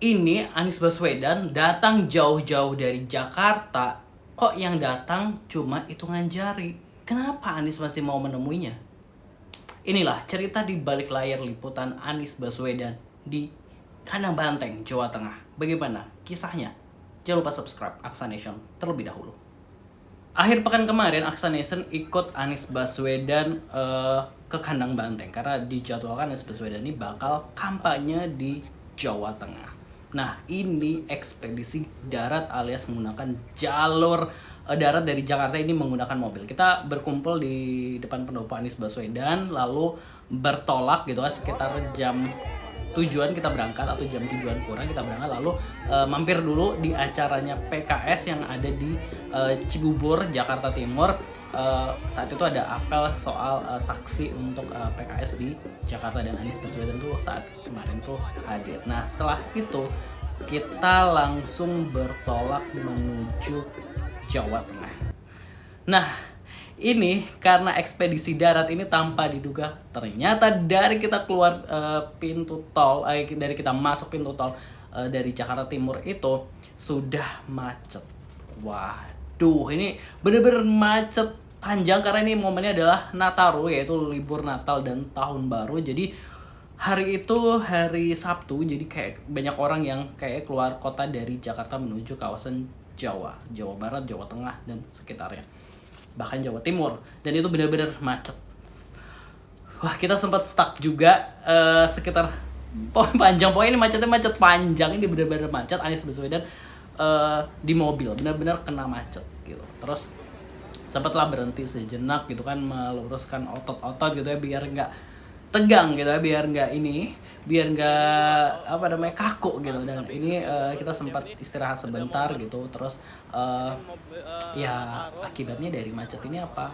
Ini Anies Baswedan datang jauh-jauh dari Jakarta, kok yang datang cuma hitungan jari. Kenapa Anies masih mau menemuinya? Inilah cerita di balik layar liputan Anies Baswedan di Kandang Banteng, Jawa Tengah. Bagaimana kisahnya? Jangan lupa subscribe Aksa Nation terlebih dahulu. Akhir pekan kemarin Aksa Nation ikut Anies Baswedan ke Kandang Banteng karena dijadwalkan Anies Baswedan ini bakal kampanye di Jawa Tengah. Nah, ini ekspedisi darat alias menggunakan jalur darat dari Jakarta ini menggunakan mobil. Kita berkumpul di depan pendopo Anies Baswedan lalu bertolak gitu kan sekitar jam tujuan kita berangkat atau jam tujuan kurang kita berangkat lalu mampir dulu di acaranya PKS yang ada di Cibubur, Jakarta Timur. Saat itu ada apel soal saksi untuk PKS di Jakarta dan Anies Baswedan tuh saat kemarin tuh hadir. Nah, setelah itu kita langsung bertolak menuju Jawa Tengah. Nah, ini karena ekspedisi darat ini tanpa diduga ternyata dari kita keluar pintu tol, dari kita masuk pintu tol dari Jakarta Timur itu sudah macet. Waduh, ini bener-bener macet panjang karena ini momennya adalah Nataru, yaitu libur Natal dan Tahun Baru. Jadi hari itu hari Sabtu, jadi kayak banyak orang yang kayak keluar kota dari Jakarta menuju kawasan Jawa Barat, Jawa Tengah dan sekitarnya, bahkan Jawa Timur, dan itu benar-benar macet. Wah, kita sempat stuck juga sekitar panjang, pokoknya ini macetnya macet panjang, ini benar-benar macet. Anies Baswedan di mobil benar-benar kena macet gitu. Terus sempatlah berhenti sejenak gitu kan, meluruskan otot-otot gitu ya biar nggak tegang gitu ya, biar nggak kaku gitu. Dan ini kita sempat istirahat sebentar gitu. Terus ya akibatnya dari macet ini apa,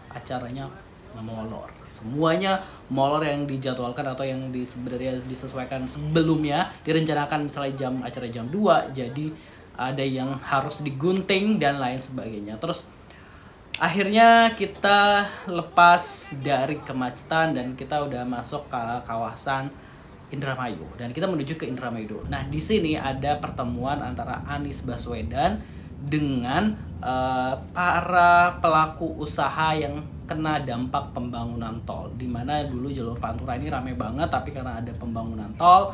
acaranya molor, semuanya molor yang dijadwalkan atau yang sebenarnya disesuaikan sebelumnya, direncanakan misalnya acara jam 2 jadi ada yang harus digunting dan lain sebagainya. Terus akhirnya kita lepas dari kemacetan dan kita udah masuk ke kawasan Indramayu dan kita menuju ke Indramayu. Nah, di sini ada pertemuan antara Anies Baswedan dengan para pelaku usaha yang kena dampak pembangunan tol. Dimana dulu jalur Pantura ini ramai banget, tapi karena ada pembangunan tol,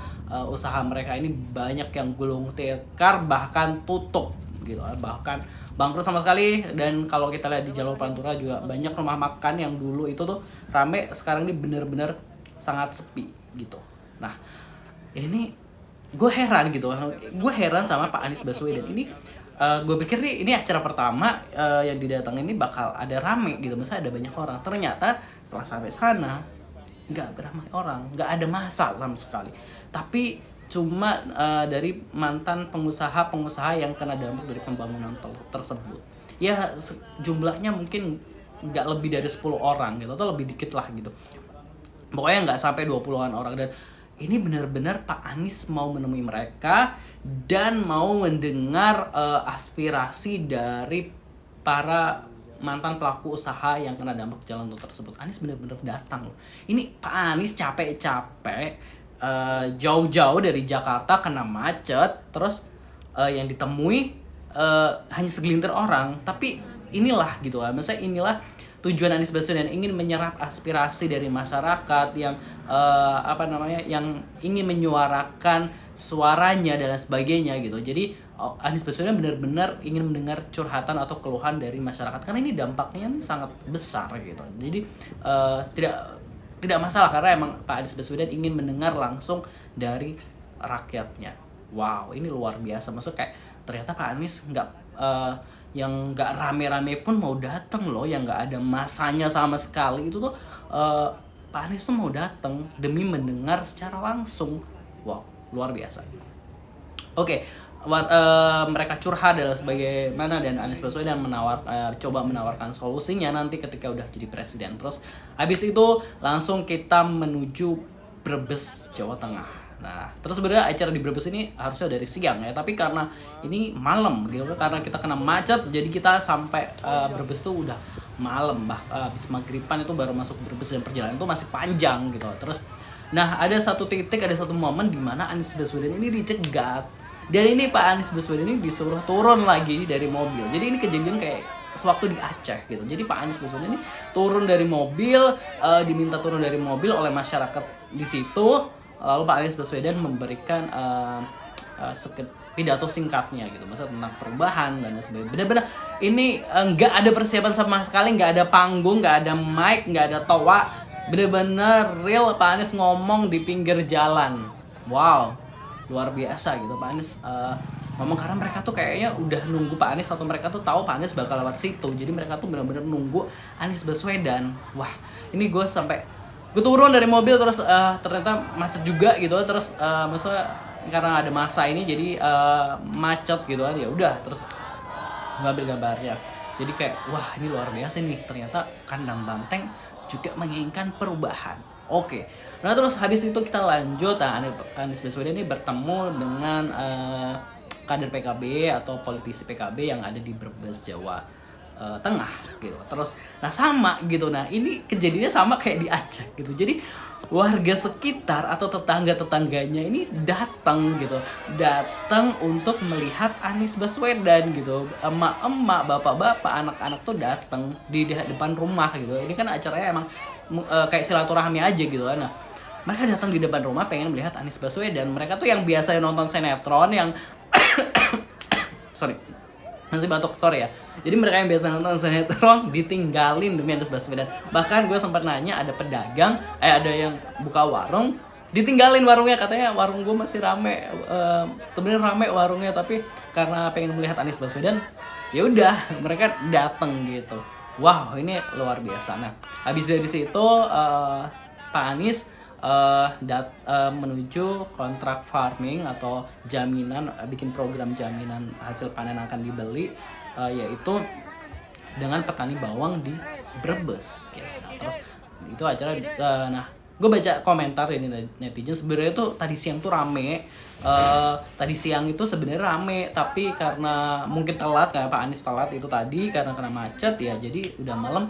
usaha mereka ini banyak yang gulung tikar bahkan tutup gitu, bahkan bangkrut sama sekali. Dan kalau kita lihat di jalur Pantura juga banyak rumah makan yang dulu itu tuh rame, sekarang ini bener-bener sangat sepi gitu. Nah, ini gue heran sama Pak Anies Baswedan ini. Gue pikir ini acara pertama yang didatangin ini bakal ada rame gitu, misalnya ada banyak orang. Ternyata setelah sampai sana nggak beramai orang, nggak ada massa sama sekali. Tapi cuma dari mantan pengusaha yang kena dampak dari pembangunan tol tersebut. Ya jumlahnya mungkin nggak lebih dari 10 orang gitu, atau lebih dikit lah gitu. Pokoknya nggak sampai 20-an orang. Dan ini benar-benar Pak Anies mau menemui mereka dan mau mendengar aspirasi dari para mantan pelaku usaha yang kena dampak jalan tol tersebut. Anies benar-benar datang loh. Ini Pak Anies capek-capek jauh-jauh dari Jakarta kena macet, terus yang ditemui hanya segelintir orang. Tapi inilah gitu kan, maksudnya inilah tujuan Anies Baswedan, ingin menyerap aspirasi dari masyarakat yang yang ingin menyuarakan suaranya dan sebagainya gitu. Jadi Anies Baswedan benar-benar ingin mendengar curhatan atau keluhan dari masyarakat karena ini dampaknya sangat besar gitu. Jadi tidak masalah karena emang Pak Anies Baswedan ingin mendengar langsung dari rakyatnya. Wow, ini luar biasa. Maksudnya kayak ternyata Pak Anies yang nggak rame-rame pun mau datang loh, yang nggak ada masanya sama sekali itu tuh Pak Anies tuh mau datang demi mendengar secara langsung. Wow, luar biasa. Oke, mereka curhat dan sebagaimana, dan Anies Baswedan coba menawarkan solusinya nanti ketika udah jadi presiden. Terus habis itu langsung kita menuju Brebes, Jawa Tengah. Nah, terus sebenarnya acara di Brebes ini harusnya dari siang ya, tapi karena ini malam gitu, karena kita kena macet, jadi kita sampai Brebes tuh udah malam, habis maghriban itu baru masuk Brebes dan perjalanan itu masih panjang gitu. Terus Nah, ada satu titik, ada satu momen di mana Anies Baswedan ini dicegat. Dan ini Pak Anies Baswedan ini disuruh turun lagi dari mobil. Jadi ini kejadian kayak sewaktu di Aceh gitu. Jadi Pak Anies Baswedan ini turun dari mobil, diminta turun dari mobil oleh masyarakat di situ. Lalu Pak Anies Baswedan memberikan pidato singkatnya gitu, maksudnya tentang perubahan dan sebagainya. Benar-benar ini nggak ada persiapan sama sekali, nggak ada panggung, nggak ada mic, nggak ada toa. Bener-bener real Pak Anies ngomong di pinggir jalan. Wow, luar biasa gitu Pak Anies ngomong, karena mereka tuh kayaknya udah nunggu Pak Anies, atau mereka tuh tahu Pak Anies bakal lewat situ. Jadi mereka tuh bener-bener nunggu Anies Baswedan. Wah, ini gue turun dari mobil terus ternyata macet juga gitu. Terus maksudnya karena ada masa ini jadi macet gitu kan. Ya udah terus ngambil gambarnya. Jadi kayak wah, ini luar biasa nih, ternyata kandang banteng juga menginginkan perubahan. Oke. Nah, terus habis itu kita lanjut. Nah, Anies Baswedan ini bertemu dengan kader PKB atau politisi PKB yang ada di Brebes, Jawa Tengah gitu. Terus nah sama gitu. Nah, ini kejadiannya sama kayak di Aceh gitu. Jadi warga sekitar atau tetangga-tetangganya ini datang gitu. Datang untuk melihat Anies Baswedan gitu. Emak-emak, bapak-bapak, anak-anak tuh datang di depan rumah gitu. Ini kan acaranya emang kayak silaturahmi aja gitu kan. Nah, mereka datang di depan rumah pengen melihat Anies Baswedan. Mereka tuh yang biasa nonton sinetron, yang sorry, masih batuk, sorry ya. Jadi mereka yang biasa nonton sinetron ditinggalin demi Anies Baswedan. Bahkan gue sempat nanya, ada pedagang, ada yang buka warung, ditinggalin warungnya, katanya warung gue masih rame. Sebenarnya rame warungnya, tapi karena pengen melihat Anies Baswedan, ya udah mereka datang gitu. Wow, ini luar biasa. Nah, habis dari situ Pak Anies menuju kontrak farming atau jaminan, bikin program jaminan hasil panen akan dibeli, yaitu dengan petani bawang di Brebes gitu. Nah, terus itu acara nah gue baca komentar ini netizen, sebenarnya tuh tadi siang tuh rame. Tadi siang itu sebenarnya rame, tapi karena mungkin telat, karena Pak Anies telat itu tadi karena kena macet ya, jadi udah malam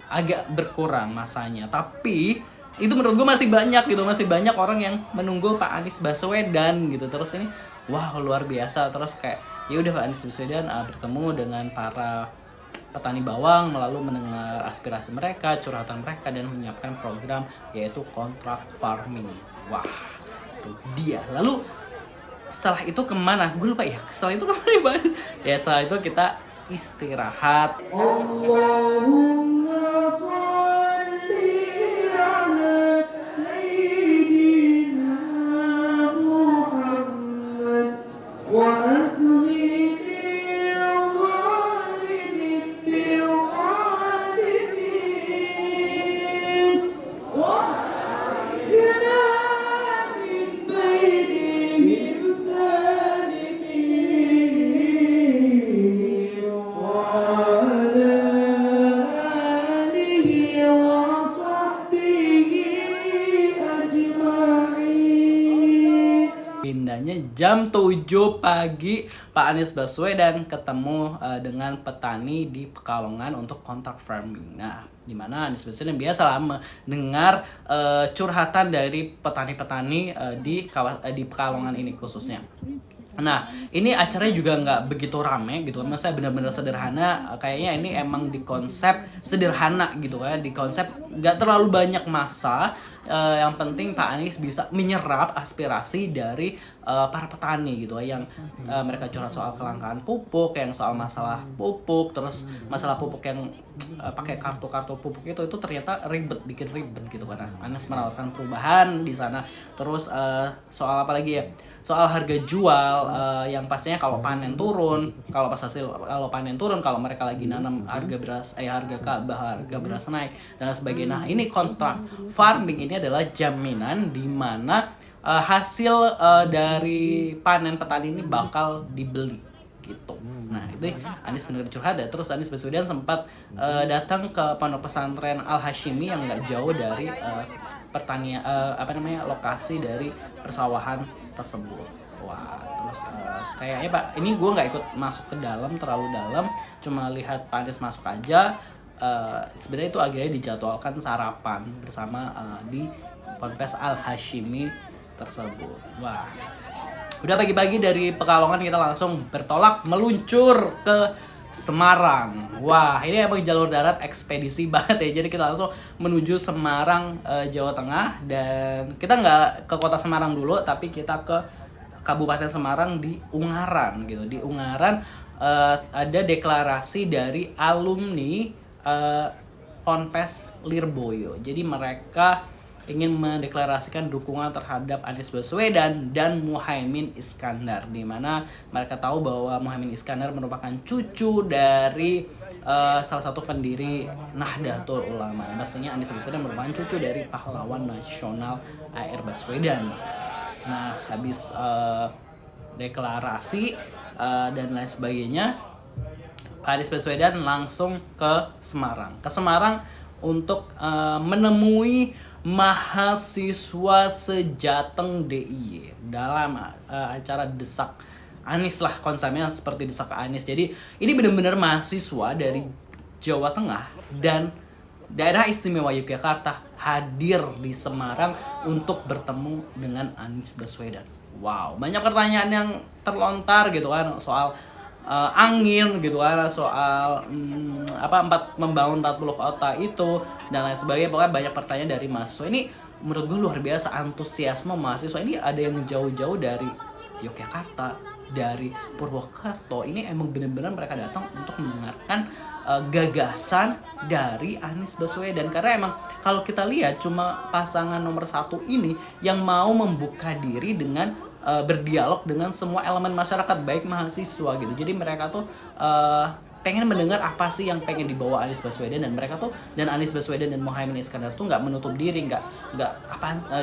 agak berkurang masanya. Tapi itu menurut gue masih banyak gitu, masih banyak orang yang menunggu Pak Anies Baswedan gitu. Terus ini wah, luar biasa. Terus kayak ya udah Pak Anies Baswedan bertemu dengan para petani bawang, lalu mendengar aspirasi mereka, curhatan mereka, dan menyiapkan program yaitu kontrak farming. Wah, itu dia. Lalu setelah itu kemana? Gue lupa ya. Setelah itu kemana Pak? Ya setelah itu kita istirahat. Pindahnya jam 7 pagi, Pak Anies Baswedan ketemu dengan petani di Pekalongan untuk kontrak farming. Nah, di mana Anies Baswedan biasalah mendengar curhatan dari petani-petani di Pekalongan ini khususnya. Nah, ini acaranya juga nggak begitu rame gitu kan, maksudnya benar-benar sederhana. Kayaknya ini emang di konsep sederhana gitu kan, di konsep nggak terlalu banyak massa. Yang penting Pak Anies bisa menyerap aspirasi dari para petani gitu, yang mereka curhat soal kelangkaan pupuk, yang soal masalah pupuk, terus masalah pupuk yang pakai kartu pupuk itu ternyata bikin ribet gitu kan. Anies menawarkan perubahan di sana. Terus soal apa lagi ya? Soal harga jual, yang pastinya kalau panen turun, kalau panen turun, kalau mereka lagi nanam harga beras naik dan sebagainya. Nah, ini kontrak farming ini adalah jaminan di mana hasil dari panen petani ini bakal dibeli gitu. Nah, itu Anies benar curhat ya. Terus Anies Baswedan sempat datang ke pondok pesantren Al Hashimi yang nggak jauh dari lokasi dari persawahan tersebut. Wah, terus kayaknya Pak, ini gue nggak ikut masuk ke dalam terlalu dalam, cuma lihat Pak Anies masuk aja. Sebenarnya itu akhirnya dijadwalkan sarapan bersama di Ponpes Al Hashimi tersebut. Wah, udah pagi-pagi dari Pekalongan kita langsung bertolak meluncur ke Semarang. Wah, ini emang jalur darat ekspedisi banget ya. Jadi kita langsung menuju Semarang, Jawa Tengah. Dan kita nggak ke kota Semarang dulu, tapi kita ke Kabupaten Semarang di Ungaran gitu. Di Ungaran ada deklarasi dari alumni Ponpes Lirboyo. Jadi mereka ingin mendeklarasikan dukungan terhadap Anies Baswedan dan Muhaimin Iskandar, di mana mereka tahu bahwa Muhaimin Iskandar merupakan cucu dari salah satu pendiri Nahdlatul Ulama. Pastinya Anies Baswedan merupakan cucu dari pahlawan nasional A.R. Baswedan. Nah, habis deklarasi dan lain sebagainya, Pak Anies Baswedan langsung ke Semarang. Ke Semarang untuk menemui mahasiswa sejateng DIY dalam acara desak Anies lah, konsepnya seperti desak Anies. Jadi ini benar-benar mahasiswa dari Jawa Tengah dan daerah istimewa Yogyakarta hadir di Semarang untuk bertemu dengan Anies Baswedan. Wow, banyak pertanyaan yang terlontar gitu kan soal angin gitu kan, soal membangun 40 kota itu dan lain sebagainya. Pokoknya banyak pertanyaan dari mahasiswa. Ini menurut gue luar biasa antusiasme mahasiswa. Ini ada yang jauh-jauh dari Yogyakarta, dari Purwokerto. Ini emang benar-benar mereka datang untuk mendengarkan gagasan dari Anies Baswedan. Karena emang kalau kita lihat cuma pasangan nomor 1 ini yang mau membuka diri dengan berdialog dengan semua elemen masyarakat, baik mahasiswa gitu. Jadi mereka tuh pengen mendengar apa sih yang pengen dibawa Anies Baswedan, dan mereka tuh, dan Anies Baswedan dan Muhaimin Iskandar tuh nggak menutup diri, nggak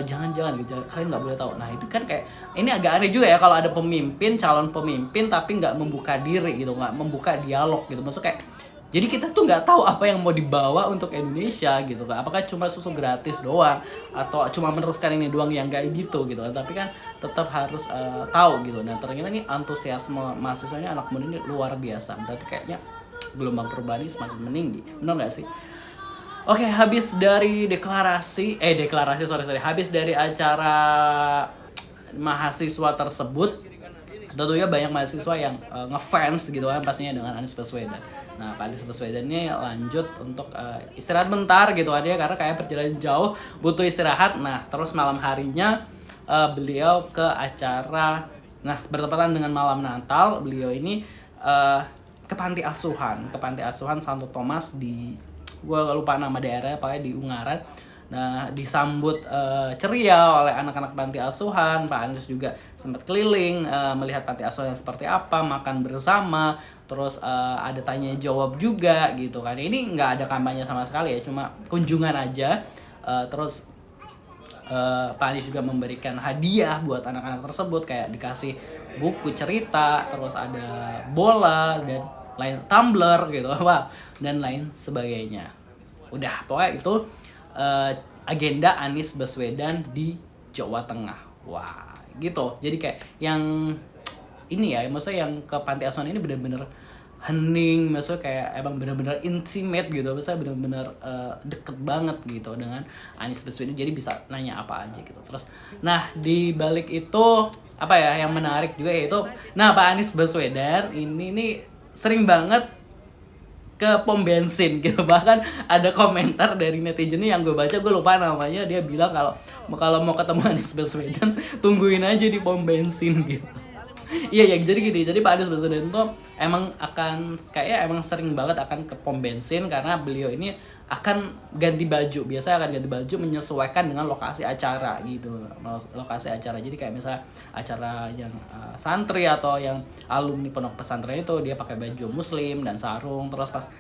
jangan-jangan gitu, kalian nggak boleh tahu. Nah itu kan kayak ini agak aneh juga ya kalau ada pemimpin, calon pemimpin tapi nggak membuka diri gitu, nggak membuka dialog gitu. Maksudnya kayak jadi kita tuh nggak tahu apa yang mau dibawa untuk Indonesia gitu kan. Apakah cuma susu gratis doang atau cuma meneruskan ini doang, yang kayak gitu gitu kan. Tapi kan tetap harus tahu gitu. Dan ternyata ini antusiasme mahasiswanya, anak muda ini luar biasa. Berarti kayaknya gelombang perubahan ini semakin meninggi. Benar nggak sih? Oke, habis dari habis dari acara mahasiswa tersebut, tentunya banyak mahasiswa yang ngefans gitu kan pastinya dengan Anies Baswedan. Nah, Pak Anies Baswedan ini lanjut untuk istirahat bentar gitu kan ya, karena kayak perjalanan jauh butuh istirahat. Nah, terus malam harinya beliau ke acara, nah bertepatan dengan malam Natal, beliau ini ke panti asuhan Santo Thomas di, gua lupa nama daerahnya, pokoknya di Ungaran. Nah, disambut ceria oleh anak-anak panti asuhan. Pak Anies juga sempat keliling melihat panti asuhan yang seperti apa, makan bersama, terus ada tanya jawab juga gitu kan. Ini nggak ada kampanye sama sekali ya, cuma kunjungan aja. Terus Pak Anies juga memberikan hadiah buat anak-anak tersebut, kayak dikasih buku cerita, terus ada bola dan lain, tumbler gitu, wah, dan lain sebagainya. Udah, pokoknya itu agenda Anies Baswedan di Jawa Tengah. Wah, gitu. Jadi kayak yang ini ya, maksudnya yang ke panti asuhan ini benar-benar hening, maksudnya kayak emang benar-benar intimate gitu, maksudnya benar-benar deket banget gitu dengan Anies Baswedan. Jadi bisa nanya apa aja gitu. Terus, nah di balik itu apa ya yang menarik juga yaitu, nah Pak Anies Baswedan ini nih sering banget ke pom bensin gitu. Bahkan ada komentar dari netizennya yang gue baca, gue lupa namanya, dia bilang kalau mau ketemu Anies Baswedan tungguin aja di pom bensin gitu. Iya ya, jadi gini, jadi Pak Anies Baswedan tuh emang sering banget akan ke pom bensin karena beliau ini akan ganti baju, biasanya akan ganti baju menyesuaikan dengan lokasi acara gitu, lokasi acara. Jadi kayak misalnya acara yang santri atau yang alumni pondok pesantren itu dia pakai baju muslim dan sarung, terus pas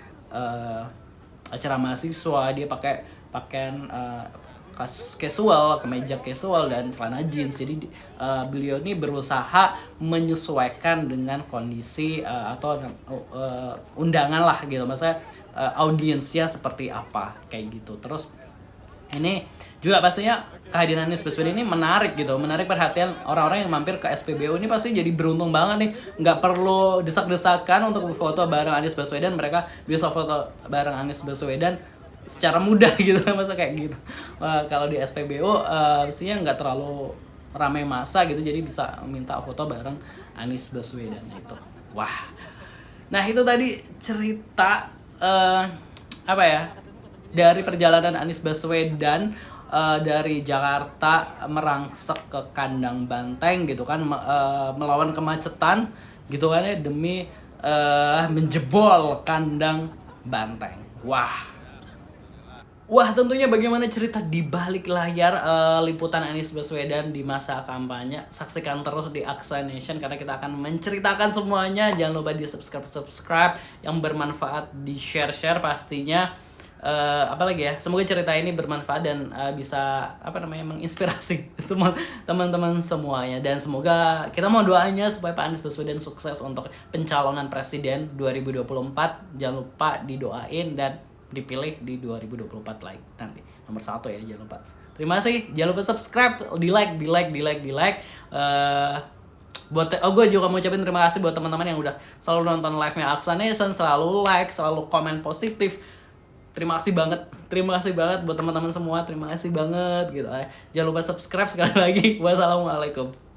acara mahasiswa dia pakai pakaian casual, kemeja casual dan celana jeans. Jadi beliau ini berusaha menyesuaikan dengan kondisi atau undangan lah gitu, maksudnya audiensnya seperti apa kayak gitu. Terus ini juga pastinya kehadiran Anies Baswedan ini menarik gitu, menarik perhatian orang-orang yang mampir ke SPBU. Ini pasti jadi beruntung banget nih, nggak perlu desak-desakan untuk foto bareng Anies Baswedan, mereka bisa foto bareng Anies Baswedan secara mudah gitu masa kayak gitu. Kalau di SPBU mestinya nggak terlalu ramai masa gitu, jadi bisa minta foto bareng Anies Baswedan itu. Wah, nah itu tadi cerita apa ya, dari perjalanan Anies Baswedan dari Jakarta merangsek ke kandang banteng gitu kan, melawan kemacetan gitu kan ya, demi menjebol kandang banteng. Wah, tentunya bagaimana cerita di balik layar liputan Anies Baswedan di masa kampanye. Saksikan terus di Aksa Nation karena kita akan menceritakan semuanya. Jangan lupa di subscribe yang bermanfaat, di share pastinya. Apalagi ya, semoga cerita ini bermanfaat dan bisa menginspirasi teman-teman semuanya, dan semoga kita mau doanya supaya Pak Anies Baswedan sukses untuk pencalonan presiden 2024. Jangan lupa didoain dan dipilih di 2024 lagi nanti nomor 1 ya, jangan lupa. Terima kasih, jangan lupa subscribe, di like. Gue juga mau ucapin terima kasih buat teman-teman yang udah selalu nonton live-nya Aksa Nation, selalu like, selalu komen positif. Terima kasih banget buat teman-teman semua, terima kasih banget gitu. Jangan lupa subscribe sekali lagi. Wassalamualaikum.